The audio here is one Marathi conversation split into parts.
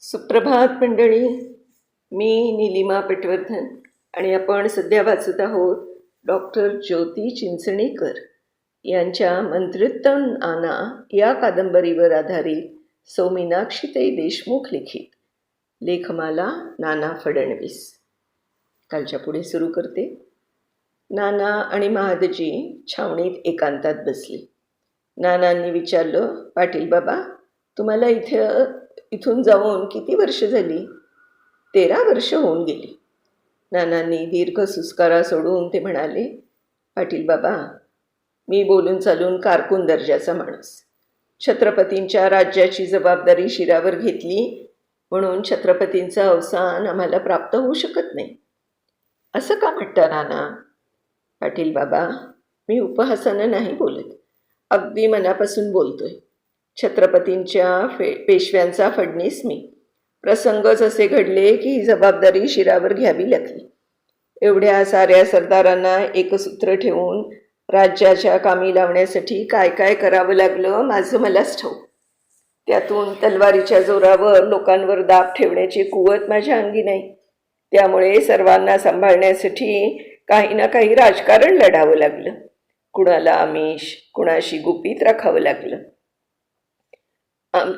सुप्रभात मंडळी. मी नीलिमा पटवर्धन आणि आपण सध्या वाचत आहोत डॉक्टर ज्योती चिंचणीकर यांच्या मंत्रित्व नाना या कादंबरीवर आधारित सौ मीनाक्षीताई देशमुख लिखित लेखमाला नाना फडणवीस. कालच्या पुढे सुरू करते. नाना आणि महादजी छावणीत एकांतात बसले. नानांनी विचारलं, पाटील बाबा, तुम्हाला इथून जाऊन किती वर्ष झाली? 13 वर्ष होऊन गेली. नानांनी दीर्घ सुस्कारा सोडून ते म्हणाले, पाटील बाबा, मी बोलून चालून कारकून दर्जाचा माणूस. छत्रपतींच्या राज्याची जबाबदारी शिरावर घेतली म्हणून छत्रपतींचं अवसान आम्हाला प्राप्त होऊ शकत नाही. असं का म्हणता नाना? पाटील बाबा, मी उपहासानं नाही बोलत, अगदी मनापासून बोलतोय. छत्रपतींच्या पेशव्यांचा फडणीस मी. प्रसंगच असे घडले की ही जबाबदारी शिरावर घ्यावी लागली. एवढ्या साऱ्या सरदारांना एकसूत्र ठेवून राज्याच्या कामी लावण्यासाठी काय काय करावं लागलं माझं मलाच ठाऊक. त्यातून तलवारीच्या जोरावर लोकांवर दाब ठेवण्याची कुवत माझ्या अंगी नाही. त्यामुळे सर्वांना सांभाळण्यासाठी काही ना काही राजकारण लढावं लागलं. कुणाला आमिष, कुणाशी गुपित राखावं लागलं.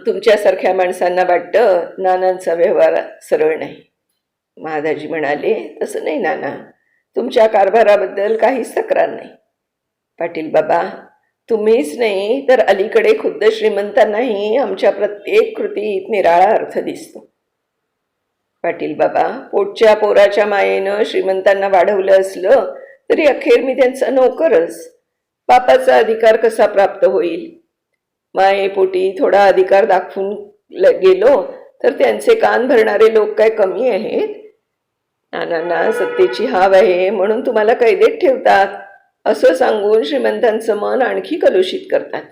तुमच्यासारख्या माणसांना वाटतं नानांचा व्यवहार सरळ नाही. महादाजी म्हणाले, तसं नाही नाना, तुमच्या कारभाराबद्दल काहीच तक्रार नाही. पाटील बाबा, तुम्हीच नाही तर अलीकडे खुद्द श्रीमंतांनाही आमच्या प्रत्येक कृतीत निराळा अर्थ दिसतो. पाटील बाबा, पोटच्या पोराच्या मायेनं श्रीमंतांना वाढवलं असलं तरी अखेर मी त्यांचा नोकरच. बापाचा अधिकार कसा प्राप्त होईल? मायेपोटी थोडा अधिकार दाखवून गेलो तर त्यांचे कान भरणारे लोक काय कमी आहेत? नानांना सत्तेची हाव आहे म्हणून तुम्हाला कैदेत ठेवतात असं सांगून श्रीमंतांचं मन आणखी कलुषित करतात.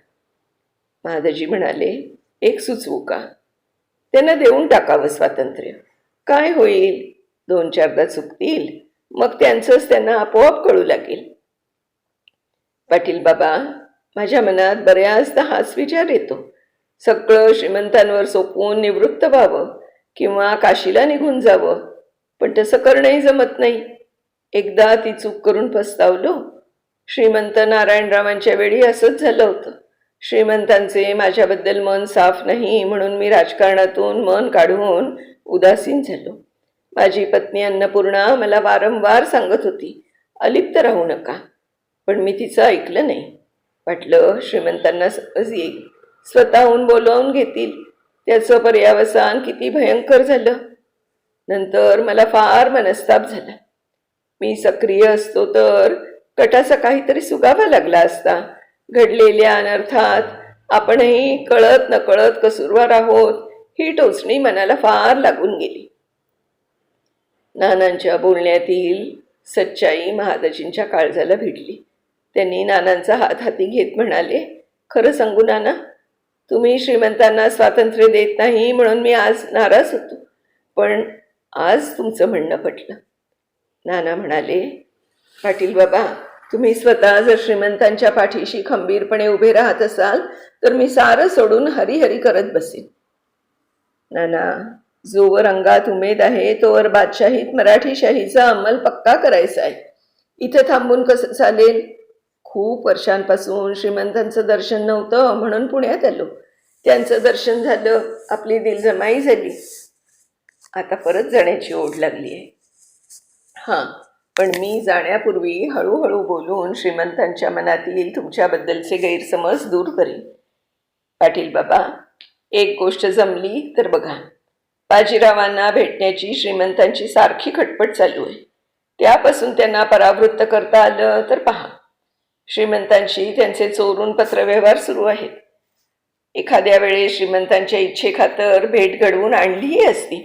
महादजी म्हणाले, एक सुचवू का? त्यांना देऊन टाकावं स्वातंत्र्य. काय होईल? 2-4दा चुकतील, मग त्यांचंच त्यांना आपोआप कळू लागेल. पाटील बाबा, माझ्या मनात बऱ्याचदा हाच विचार येतो, सगळं श्रीमंतांवर सोपवून निवृत्त व्हावं किंवा काशीला निघून जावं, पण तसं करणंही जमत नाही. एकदा ती चूक करून पस्तावलो. श्रीमंत नारायणरावांच्या वेळी असंच झालं होतं. श्रीमंतांचे माझ्याबद्दल मन साफ नाही म्हणून मी राजकारणातून मन काढून उदासीन झालो. माझी पत्नी अन्नपूर्णा मला वारंवार सांगत होती, अलिप्त राहू नका, पण मी तिचं ऐकलं नाही. वाटलं श्रीमंतांना समज येईल, स्वतःहून बोलावून घेतील. त्याचं पर्यावसान किती भयंकर झालं. नंतर मला फार मनस्ताप झाला. मी सक्रिय असतो तर कटाचा काहीतरी सुगावा लागला असता. घडलेल्या अनर्थात आपणही कळत नकळत कसूरवार आहोत ही टोचणी मनाला फार लागून गेली. नानांच्या बोलण्यातील सच्चाई महादजींच्या काळजाला भिडली. त्यांनी नानांचा हात हाती घेत म्हणाले, खरं सांगू नाना, तुम्ही श्रीमंतांना स्वातंत्र्य देत नाही म्हणून मी आज नाराज होतो, पण आज तुमचं म्हणणं पटलं. नाना म्हणाले, पाटील बाबा, तुम्ही स्वतः जर श्रीमंतांच्या पाठीशी खंबीरपणे उभे राहत असाल तर मी सारं सोडून हरिहरी करत बसेन. नाना, जोवर अंगात उमेद आहे तोवर बादशाहीत मराठीशाहीचा अंमल पक्का करायचा आहे. इथं थांबून कसं चालेल? खूप वर्षांपासून श्रीमंतांचं दर्शन नव्हतं म्हणून पुण्यात आलो. त्यांचं दर्शन झालं, आपली दिलजमाई झाली. आता परत जाण्याची ओढ लागली आहे. हां, पण मी जाण्यापूर्वी हळूहळू बोलून श्रीमंतांच्या मनातील तुमच्याबद्दलचे गैरसमज दूर करीन. पाटील बाबा, एक गोष्ट जमली तर बघा, बाजीरावांना भेटण्याची श्रीमंतांची सारखी खटपट चालू आहे. त्यापासून त्यांना परावृत्त करता आलं तर पहा. श्रीमंतांशी त्यांचे चोरून पत्रव्यवहार सुरू आहेत. एखाद्या वेळेस श्रीमंतांच्या इच्छेखातर भेट घडवून आणलीही असती,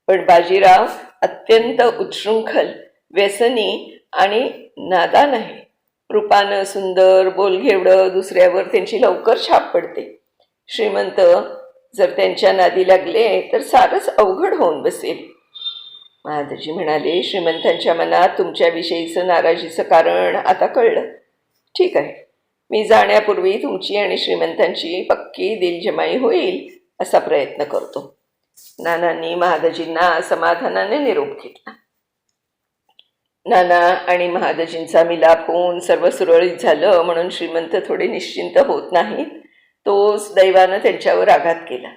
पण बाजीराव अत्यंत उच्छृंखल, व्यसनी आणि नादान आहे. रूपानं सुंदर, बोलघेवडं, दुसऱ्यावर त्यांची लवकर छाप पडते. श्रीमंत जर त्यांच्या नादी लागले तर सारंच अवघड होऊन बसेल. महादजी म्हणाले, श्रीमंतांच्या मनात तुमच्याविषयीचं नाराजीचं कारण आता कळलं. ठीक आहे, मी जाण्यापूर्वी तुमची आणि श्रीमंतांची पक्की दिलजमाई होईल असा प्रयत्न करतो. नानांनी महादजींना समाधानाने निरोप घेतला. नाना आणि महादजींचा मिलाप होऊन सर्व सुरळीत झालं म्हणून श्रीमंत थोडे निश्चिंत होत नाहीत, तोच दैवानं त्यांच्यावर आघात केला.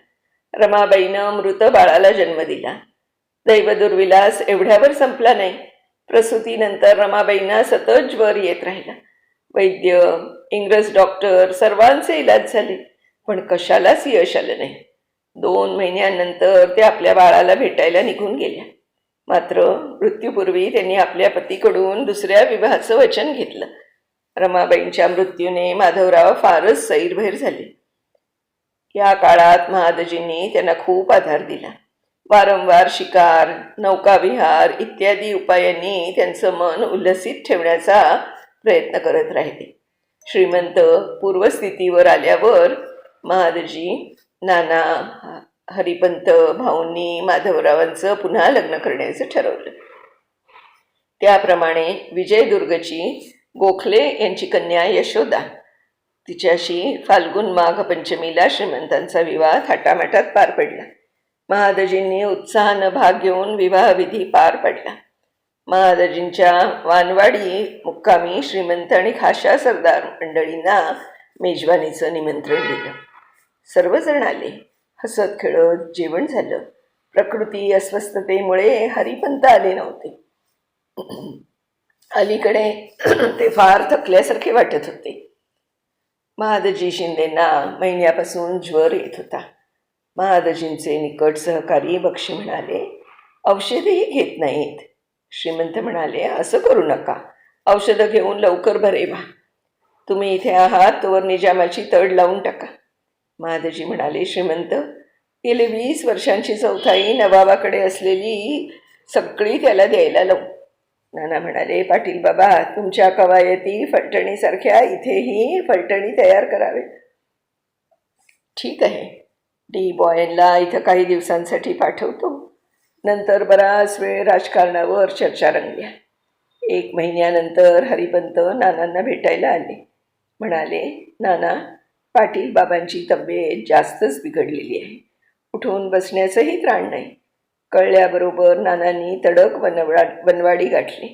रमाबाईनं मृत बाळाला जन्म दिला. दैव दुर्विलास एवढ्यावर संपला नाही. प्रसूतीनंतर रमाबाईंना सतत ज्वर येत राहिला. वैद्य, इंग्रज डॉक्टर सर्वांचे इलाज झाले, पण कशालाच यश आलं नाही. 2 महिन्यानंतर त्या आपल्या बाळाला भेटायला निघून गेल्या. मात्र मृत्यूपूर्वी त्यांनी आपल्या पतीकडून दुसऱ्या विवाहाचं वचन घेतलं. रमाबाईंच्या मृत्यूने माधवराव फारच सैरभैर झाले. या काळात महादजींनी त्यांना खूप आधार दिला. वारंवार शिकार, नौकाविहार इत्यादी उपायांनी त्यांचं मन उल्हसित ठेवण्याचा प्रयत्न करत राहिले. श्रीमंत पूर्वस्थितीवर आल्यावर महादजी, नाना, हरिपंत भाऊंनी माधवरावांचं पुन्हा लग्न करण्याचं ठरवलं. त्याप्रमाणे विजयदुर्गची गोखले यांची कन्या यशोदा, तिच्याशी फाल्गुन माघ पंचमीला श्रीमंतांचा विवाह थाटामाटात पार पडला. महादजींनी उत्साहानं भाग घेऊन विवाहविधी पार पडला. महादजींच्या वानवाडी मुक्कामी श्रीमंत आणि खाशा सरदार मंडळींना मेजवानीचं निमंत्रण दिलं. सर्वजण आले. हसत खेळत जेवण झालं. प्रकृती अस्वस्थतेमुळे हरिपंत आले नव्हते. अलीकडे ते फार थकल्यासारखे वाटत होते. महादजी शिंदेंना महिन्यापासून ज्वर येत होता. महादजींचे निकट सहकारी बक्षी म्हणाले, औषधेही घेत नाहीत. श्रीमंत म्हणाले, असं करू नका, औषधं घेऊन लवकर बरे व्हा. तुम्ही इथे आहात तोवर निजामाची तड लावून टाका. महादजी म्हणाले, श्रीमंत, गेले 20 वर्षांची चौथाई नवाबाकडे असलेली सगळी त्याला द्यायला लावू. नाना म्हणाले, पाटील बाबा, तुमच्या कवायती फलटणीसारख्या इथेही फलटणी तयार करावे. ठीक आहे, डी बॉयनला इथं काही दिवसांसाठी पाठवतो. नंतर बराच वेळ राजकारणावर चर्चा रंगल्या. 1 महिन्यानंतर हरिपंत नानांना भेटायला आले. म्हणाले, नाना, पाटील बाबांची तब्येत जास्तच बिघडलेली आहे. उठून बसण्याचंही त्राण नाही. कळल्याबरोबर नानांनी तडक वनवाडी गाठली.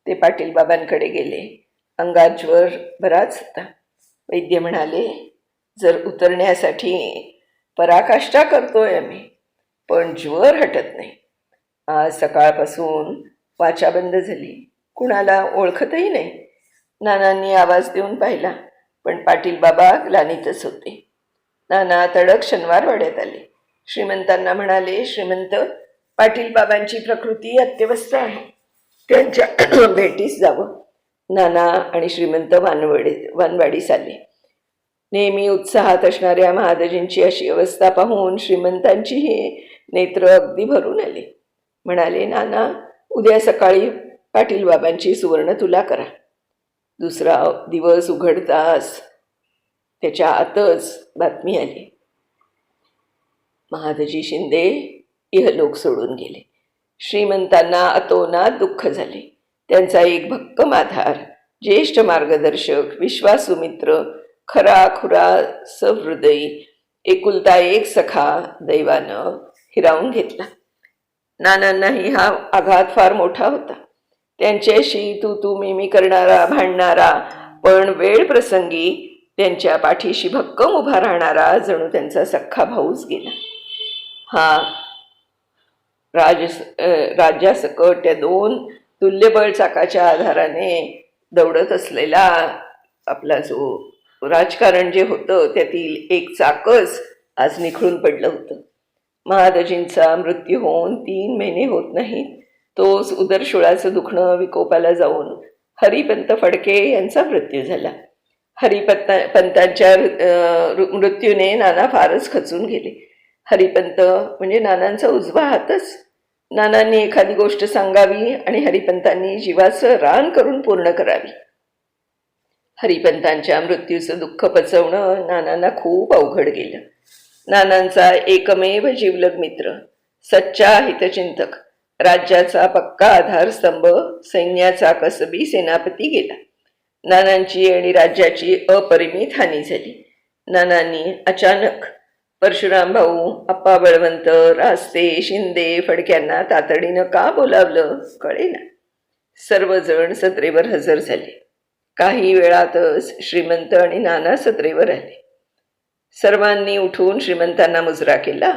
ते पाटील बाबांकडे गेले. अंगात ज्वर बराच होता. वैद्य म्हणाले, जर उतरण्यासाठी पराकाष्ठा करतोय आम्ही, पण ज्वर हटत नाही. आज सकाळपासून वाचा बंद झाली. कुणाला ओळखतही नाही. नानांनी आवाज देऊन पाहिला, पण पाटील बाबा ग्लानीतच होते. नाना तडक शनिवारवाड्यात आले. श्रीमंतांना म्हणाले, श्रीमंत, पाटील बाबांची प्रकृती अत्यवस्थ आहे. त्यांच्या भेटीस जावं. नाना आणि श्रीमंत वानवाडीस आले. नेहमी उत्साहात असणाऱ्या महादजींची अशी अवस्था पाहून श्रीमंतांचीही नेत्र अगदी भरून आले. म्हणाले, नाना, उद्या सकाळी पाटील बाबांची सुवर्ण तुला करा. दुसरा दिवस उघडताच त्याच्या आतच बातमी आली. महादजी शिंदे इहलोक सोडून गेले. श्रीमंतांना अतोनात दुःख झाले. त्यांचा एक भक्कम आधार, ज्येष्ठ मार्गदर्शक, विश्वासू मित्र, खरा खुरा सहृदयी, एकुलता एक सखा दैवानं हिरावून घेतला. नानांनाही हा आघात फार मोठा होता. त्यांच्याशी तू मी करणारा, भांडणारा, पण वेळ प्रसंगी त्यांच्या पाठीशी भक्कम उभा राहणारा जणू त्यांचा सख्खा भाऊच गेला. हा राज्यासकट त्या 2 तुल्यबळ चाकाच्या आधाराने दौडत असलेला आपला जो राजकारण जे होतं त्यातील एक चाकच आज निखळून पडलं होतं. महादजींचा मृत्यू होऊन 3 महिने होत नाहीत, तोच उदरशुळाचं दुखणं विकोपाला जाऊन हरिपंत फडके यांचा मृत्यू झाला. हरिपंतांच्या मृत्यूने नाना फारच खचून गेले. हरिपंत म्हणजे नानांचा उजवा हातच. नानांनी एखादी गोष्ट सांगावी आणि हरिपंतांनी जीवाचं रान करून पूर्ण करावी. हरिपंतांच्या मृत्यूचं दुःख पचवणं नानांना खूप अवघड गेलं. नानांचा एकमेव जीवलग मित्र, सच्चा हितचिंतक, राज्याचा पक्का आधारस्तंभ, सैन्याचा कसबी सेनापती गेला. नानांची आणि राज्याची अपरिमित हानी झाली. नानांनी अचानक परशुराम भाऊ, आप्पा बळवंत, रास्ते, शिंदे, फडक्यांना तातडीनं का बोलावलं कळेना. सर्वजण सत्रेवर हजर झाले. काही वेळातच श्रीमंत आणि नाना सत्रेवर आले. सर्वांनी उठून श्रीमंतांना मुजरा केला.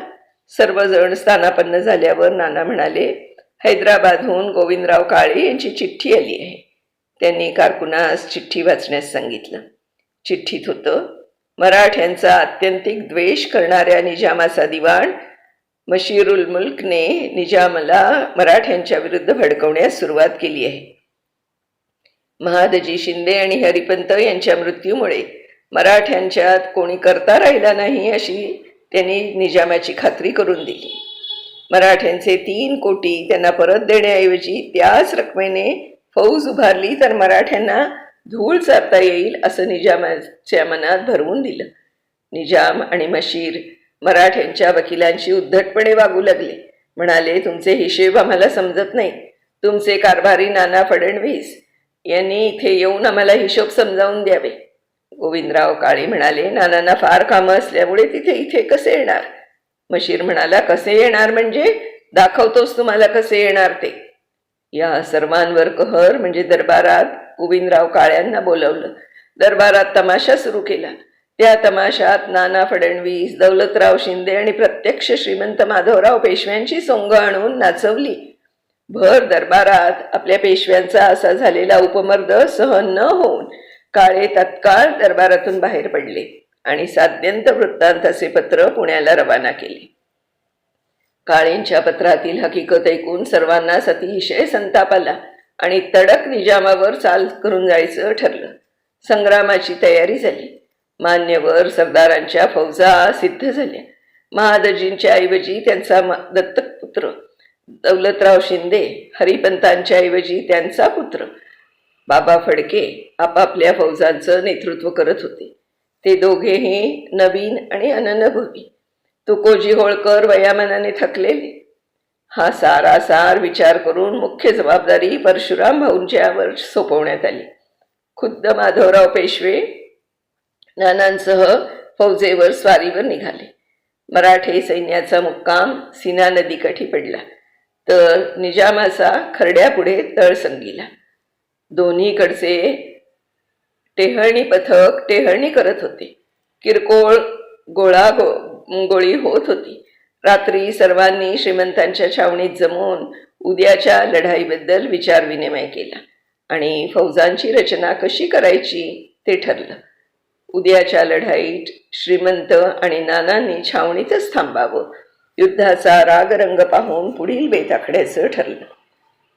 सर्वजण स्थानापन्न झाल्यावर नाना म्हणाले, हैदराबादहून गोविंदराव काळे यांची चिठ्ठी आली आहे. त्यांनी कारकुनास चिठ्ठी वाचण्यास सांगितलं. चिठ्ठीत होतं, मराठ्यांचा आत्यंतिक द्वेष करणाऱ्या निजामाचा दिवाण मशीरुल मुल्कने निजामला मराठ्यांच्या विरुद्ध भडकवण्यास सुरुवात केली आहे. महादजी शिंदे आणि हरिपंत यांच्या मृत्यूमुळे मराठ्यांच्यात कोणी करता राहिला नाही अशी त्यांनी निजामाची खात्री करून दिली. मराठ्यांचे 3 कोटी त्यांना परत देण्याऐवजी त्याच रकमेने फौज उभारली तर मराठ्यांना धूळ चारता येईल असं निजामाच्या मनात भरवून दिलं. निजाम आणि मशीर मराठ्यांच्या वकिलांशी उद्धटपणे वागू लागले. म्हणाले, तुमचे हिशेब आम्हाला समजत नाही. तुमचे कारभारी नाना फडणवीस यांनी इथे येऊन आम्हाला हिशोब समजावून द्यावे. गोविंदराव काळे म्हणाले, नानांना फार कामं असल्यामुळे इथे कसे येणार. मशीर म्हणाला, कसे येणार म्हणजे दाखवतोस तुम्हाला कसे येणार ते. या सर्वांवर कहर म्हणजे दरबारात गोविंदराव काळ्यांना बोलवलं. दरबारात तमाशा सुरू केला. त्या तमाशात नाना फडणवीस, दौलतराव शिंदे आणि प्रत्यक्ष श्रीमंत माधवराव पेशव्यांची सोंग आणून नाचवली. भर दरबारात आपल्या पेशव्यांचा असा झालेला उपमर्द सहन न होऊन काळे तत्काळ दरबारातून बाहेर पडले आणि साद्यंत वृत्तांताचे पत्र पुण्याला रवाना केले. काळेंच्या पत्रातील हकीकत ऐकून सर्वांनाच अतिशय संताप आला आणि तडक निजामावर चाल करून जायचं ठरलं. संग्रामाची तयारी झाली. मान्यवर सरदारांच्या फौजा सिद्ध झाल्या. महादजींच्या ऐवजी त्यांचा दत्तक पुत्र दौलतराव शिंदे, हरिपंतांच्या ऐवजी त्यांचा पुत्र बाबा फडके आपापल्या फौजांचं नेतृत्व करत होते. ते दोघेही नवीन आणि अननुभवी. तुकोजी होळकर वयामानाने थकलेले. हा सारासार विचार करून मुख्य जबाबदारी परशुराम भाऊंच्यावर सोपवण्यात आली. खुद्द माधवराव पेशवे नानांसह फौजेवर स्वारीवर निघाले. मराठे सैन्याचा मुक्काम सीना नदीकाठी पडला तर निजामाचा खरड्यापुढे तळ संगीला. दोन्हीकडचे टेहळणी पथक टेहळणी करत होते. किरकोळ गोळी होत होती. रात्री सर्वांनी श्रीमंतांच्या छावणीत जमून उद्याच्या लढाईबद्दल विचारविनिमय केला आणि फौजांची रचना कशी करायची ते ठरलं. उद्याच्या लढाईत श्रीमंत आणि नानांनी छावणीतच थांबावं. युद्धाचा रागरंग पाहून पुढील बेत आखण्याचं ठरलं.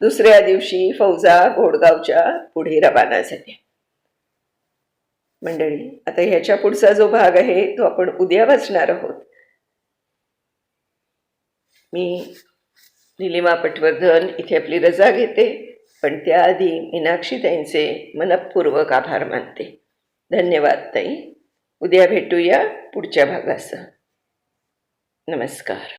दुसऱ्या दिवशी फौजा घोडगावच्या पुढे रवाना झाल्या. मंडळी, आता ह्याच्या पुढचा जो भाग आहे तो आपण उद्या वाचणार आहोत. मी निलिमा पटवर्धन इथे आपली रजा घेते, पण त्याआधी मीनाक्षीताईंचे मनपूर्वक आभार मानते. धन्यवाद ताई. उद्या भेटूया पुढच्या भागासह. नमस्कार.